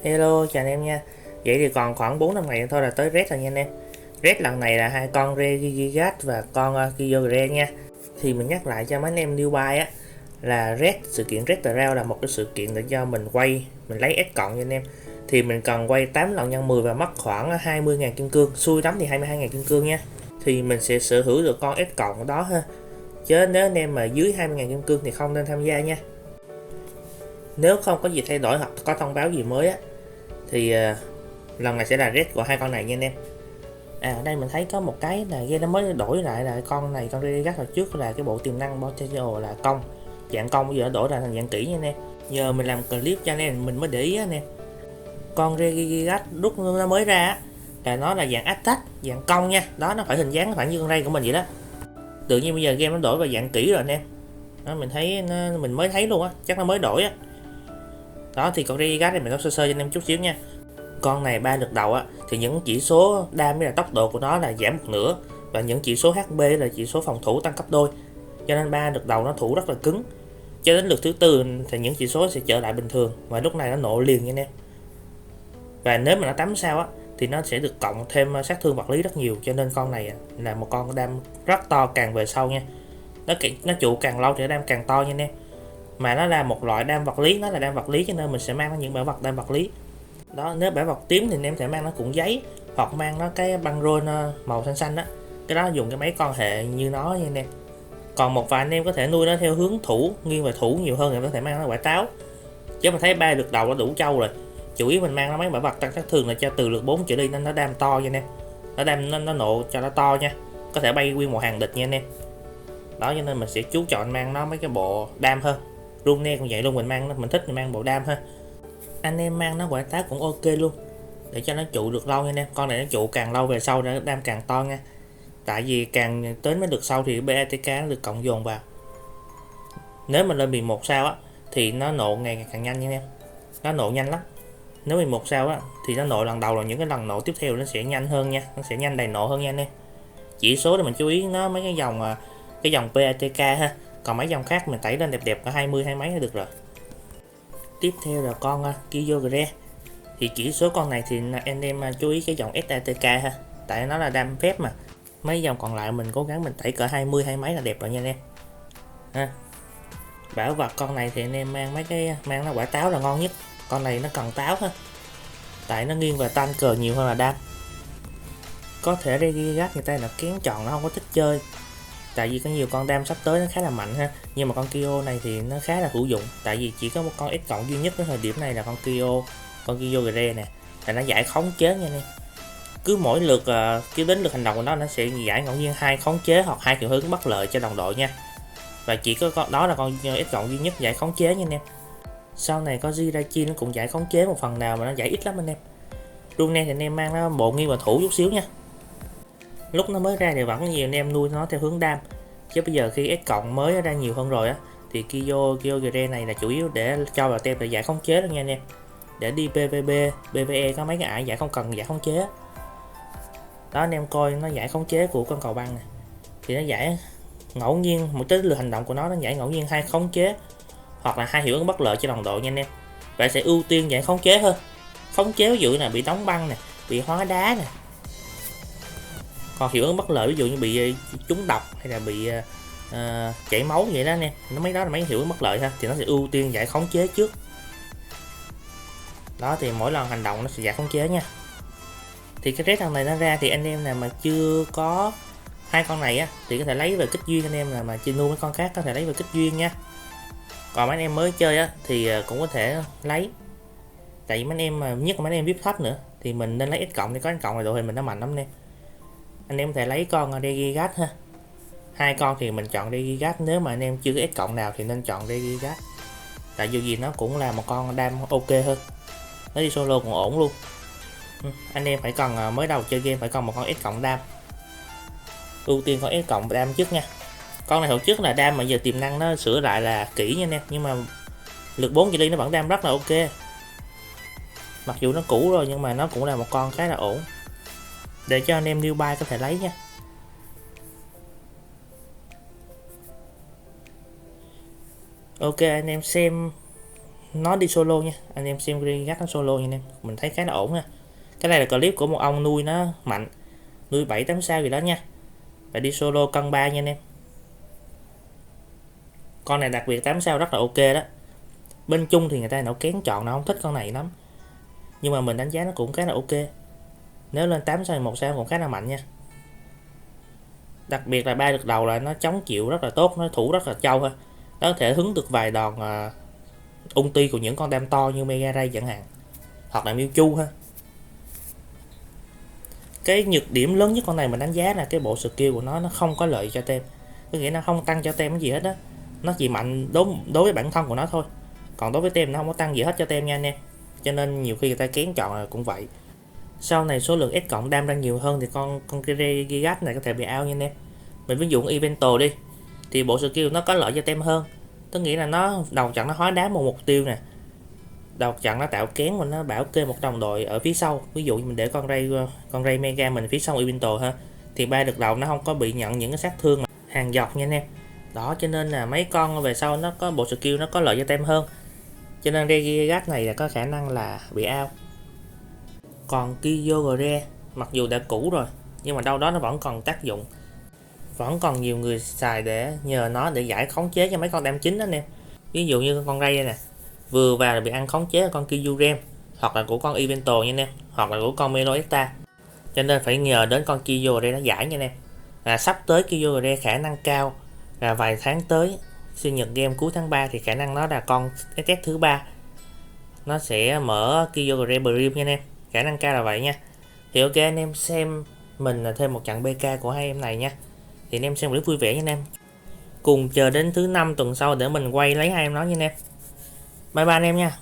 Hello, chào anh em nha. Vậy thì còn khoảng 4 năm ngày thôi là tới Red rồi nha anh em. Red lần này là hai con Regigigas và con Kyogre nha. Thì mình nhắc lại cho mấy anh em newbie á là sự kiện Red the Round là một cái sự kiện để cho mình lấy S cộng nha anh em. Thì mình cần quay 8 lần nhân 10 và mất khoảng 20.000 kim cương, xui lắm thì 22.000 kim cương nha. Thì mình sẽ sở hữu được con S cộng đó ha. Chứ nếu anh em mà dưới 20.000 kim cương thì không nên tham gia nha. Nếu không có gì thay đổi hoặc có thông báo gì mới á thì lần này sẽ là red của hai con này nha anh em. Ở đây mình thấy có một cái là game nó mới đổi lại là con này, con Regigas hồi trước là cái bộ tiềm năng potential là công, dạng công, bây giờ đổi lại thành dạng kỹ nha anh em. Giờ mình làm clip cho anh em mình mới để ý anh em. Con Regigas lúc nó mới ra là nó là dạng attack, dạng công nha, đó nó phải hình dáng khoảng như con ray của mình vậy đó. Tự nhiên bây giờ game nó đổi vào dạng kỹ rồi anh em. Đó, mình mới thấy luôn á, chắc nó mới đổi á. Đó thì con Regigas này mình nói sơ sơ cho anh em chút xíu nha. Con này 3 lượt đầu á thì những chỉ số đam với là tốc độ của nó là giảm một nửa, và những chỉ số HP là chỉ số phòng thủ tăng cấp đôi, cho nên 3 lượt đầu nó thủ rất là cứng. Cho đến lượt thứ tư thì những chỉ số sẽ trở lại bình thường, và lúc này nó nổ liền nha anh em. Và nếu mà nó tắm sao á thì nó sẽ được cộng thêm sát thương vật lý rất nhiều, cho nên con này là một con đam rất to càng về sau nha. Nó trụ càng lâu thì đam càng to nha anh em. Mà nó là một loại đam vật lý, nó là đam vật lý cho nên mình sẽ mang những bảo vật đam vật lý. Đó, nếu bảo vật tím thì anh em thể mang nó cuộn giấy, hoặc mang nó cái băng roll màu xanh xanh đó, cái đó dùng cái máy con hệ như nó nha anh em. Còn một vài anh em có thể nuôi nó theo hướng thủ, nghiêng về thủ nhiều hơn thì có thể mang nó quả táo, chứ mà thấy 3 lượt đầu nó đủ trâu rồi. Chủ yếu mình mang nó mấy bảo vật tăng sát thương là cho từ lượt 4 trở đi nên nó đam to nha anh em. Nó nộ cho nó to nha, có thể bay nguyên một hàng địch nha anh em. Đó, cho nên mình sẽ chú chọn mang nó mấy cái bộ đam hơn. Rune cũng vậy luôn, mình thích mình mang bộ đam hơn. Anh em mang nó quả táo cũng ok luôn, để cho nó trụ được lâu nha anh em. Con này nó trụ càng lâu về sau nó đam càng to nha, tại vì càng tới mấy lượt sau thì BATK nó được cộng dồn vào. Nếu mà lên 11 sao á thì nó nộ ngày càng nhanh nha anh em, nó nộ nhanh lắm. Nếu 11 sao á thì nó nộ lần đầu, rồi những cái lần nộ tiếp theo nó sẽ nhanh hơn nha, nó sẽ nhanh đầy nộ hơn nha anh em. Chỉ số để mình chú ý nó mấy cái dòng PATK ha, còn mấy dòng khác mình tẩy lên đẹp đẹp có 20 hay mấy là được rồi. Tiếp theo là con Kyogre. Thì chỉ số con này thì anh em chú ý cái dòng SATK ha, tại nó là đam phép mà. Mấy dòng còn lại mình cố gắng mình tẩy cỡ 20 hay mấy là đẹp rồi nha anh em ha. Bảo vật con này thì anh em mang nó quả táo là ngon nhất. Con này nó cần táo ha, tại nó nghiêng về tanker nhiều hơn là đam. Có thể Regigas người ta là kén chọn, nó không có thích chơi, tại vì có nhiều con đam sắp tới nó khá là mạnh ha. Nhưng mà con Kyo này thì nó khá là hữu dụng, tại vì chỉ có một con S cộng duy nhất ở thời điểm này là con Kyogre nè, là nó giải khống chế nha anh em. Cứ mỗi lượt cứ đến lượt hành động của nó sẽ giải ngẫu nhiên 2 khống chế hoặc 2 hiệu hướng bất lợi cho đồng đội nha. Và chỉ có con đó là con S cộng duy nhất giải khống chế nha anh em. Sau này có Jirachi nó cũng giải khống chế một phần nào mà nó giải ít lắm anh em. Rune thì anh em mang nó bộ nghiêng và thủ chút xíu nha. Lúc nó mới ra thì vẫn nhiều anh em nuôi nó theo hướng đam, chứ bây giờ khi S cộng mới ra nhiều hơn rồi á thì Kyogre này là chủ yếu để cho vào tem để giải khống chế thôi nha anh em. Để đi PVP, PVE có mấy cái ải giải không cần giải khống chế. Đó, anh em coi nó giải khống chế của con cầu băng này thì nó giải ngẫu nhiên một tới lượt hành động của nó giải ngẫu nhiên 2 khống chế hoặc là 2 hiệu ứng bất lợi cho đồng đội nha anh em. Bạn sẽ ưu tiên giải khống chế hơn. Khống chế ví dụ là bị đóng băng nè, bị hóa đá nè. Còn hiệu ứng bất lợi ví dụ như bị trúng độc hay là bị chảy máu vậy đó anh em, mấy đó là mấy hiệu ứng bất lợi ha, thì nó sẽ ưu tiên giải khống chế trước. Đó, thì mỗi lần hành động nó sẽ giải khống chế nha. Thì cái red thằng này nó ra thì anh em nào mà chưa có hai con này á thì có thể lấy về kích duyên, anh em nào mà chưa nuôi mấy con khác có thể lấy về kích duyên nha. Còn mấy anh em mới chơi á thì cũng có thể lấy, tại vì mấy anh em mà nhất là mấy anh em VIP thấp nữa thì mình nên lấy S cộng, để có S cộng này đội hình mình nó mạnh lắm nè. Anh em có thể lấy con Regigas ha, hai con thì mình chọn Regigas. Nếu mà anh em chưa có S cộng nào thì nên chọn Regigas, tại dù gì nó cũng là một con đam ok hơn, nó đi solo còn ổn luôn. Anh em phải cần mới đầu chơi game phải cần một con S cộng đam, ưu tiên con S cộng đam trước nha. Con này hồi trước là đam mà giờ tiềm năng nó sửa lại là kỹ nha anh em, nhưng mà lượt 4 trở đi nó vẫn đam rất là ok. Mặc dù nó cũ rồi nhưng mà nó cũng là một con khá là ổn, để cho anh em newbie có thể lấy nha. Ok, anh em xem nó đi solo nha, anh em xem Regigas nó solo nha anh em, mình thấy khá là ổn nha. Cái này là clip của một ông nuôi nó mạnh, nuôi 7-8 sao gì đó nha, và đi solo cân 3 nha anh em. Con này đặc biệt 8 sao rất là ok đó. Bên Trung thì người ta nấu kén chọn, nó không thích con này lắm, nhưng mà mình đánh giá nó cũng khá là ok. Nếu lên 8 sao 1 sao cũng khá là mạnh nha. Đặc biệt là 3 lượt đầu là nó chống chịu rất là tốt, nó thủ rất là trâu ha. Nó có thể hứng được vài đòn ulti của những con đam to như Mega Ray chẳng hạn, hoặc là Mewtwo ha. Cái nhược điểm lớn nhất con này mình đánh giá là cái bộ skill của nó không có lợi cho tem, có nghĩa nó không tăng cho tem cái gì hết á, nó chỉ mạnh đối với bản thân của nó thôi, còn đối với tem nó không có tăng gì hết cho tem nha anh em. Cho nên nhiều khi người ta kén chọn là cũng vậy. Sau này số lượng S cộng đam ra nhiều hơn thì con Gigas này có thể bị out nha anh em. Mình ví dụ Evento đi, thì bộ skill nó có lợi cho tem hơn, tức nghĩa là nó đầu trận nó hóa đá một mục tiêu nè, đầu trận nó tạo kén và nó bảo kê một đồng đội ở phía sau. Ví dụ mình để con Ray Mega mình phía sau Evento ha, thì 3 lượt đầu nó không có bị nhận những cái sát thương mà hàng dọc nha anh em. Đó, cho nên là mấy con về sau nó có bộ skill nó có lợi cho tem hơn, cho nên Regigas này là có khả năng là bị out. Còn Kyogre mặc dù đã cũ rồi nhưng mà đâu đó nó vẫn còn tác dụng, vẫn còn nhiều người xài để nhờ nó để giải khống chế cho mấy con đam chính đó anh em. Ví dụ như con Ray đây nè, vừa vào là bị ăn khống chế con Kyurem, hoặc là của con Evento nha anh em, hoặc là của con Meloetta, cho nên phải nhờ đến con Kyogre nó giải nha anh em. Sắp tới Kyogre khả năng cao là vài tháng tới sinh nhật game cuối tháng 3 thì khả năng nó là con SS thứ 3, nó sẽ mở Kyogre Prime nha anh em, khả năng cao là vậy nha. Thì ok anh em xem mình là thêm một trận BK của hai em này nha, thì anh em xem clip vui vẻ nha anh em, cùng chờ đến thứ 5 tuần sau để mình quay lấy hai em nó nha anh em. Bye bye anh em nha.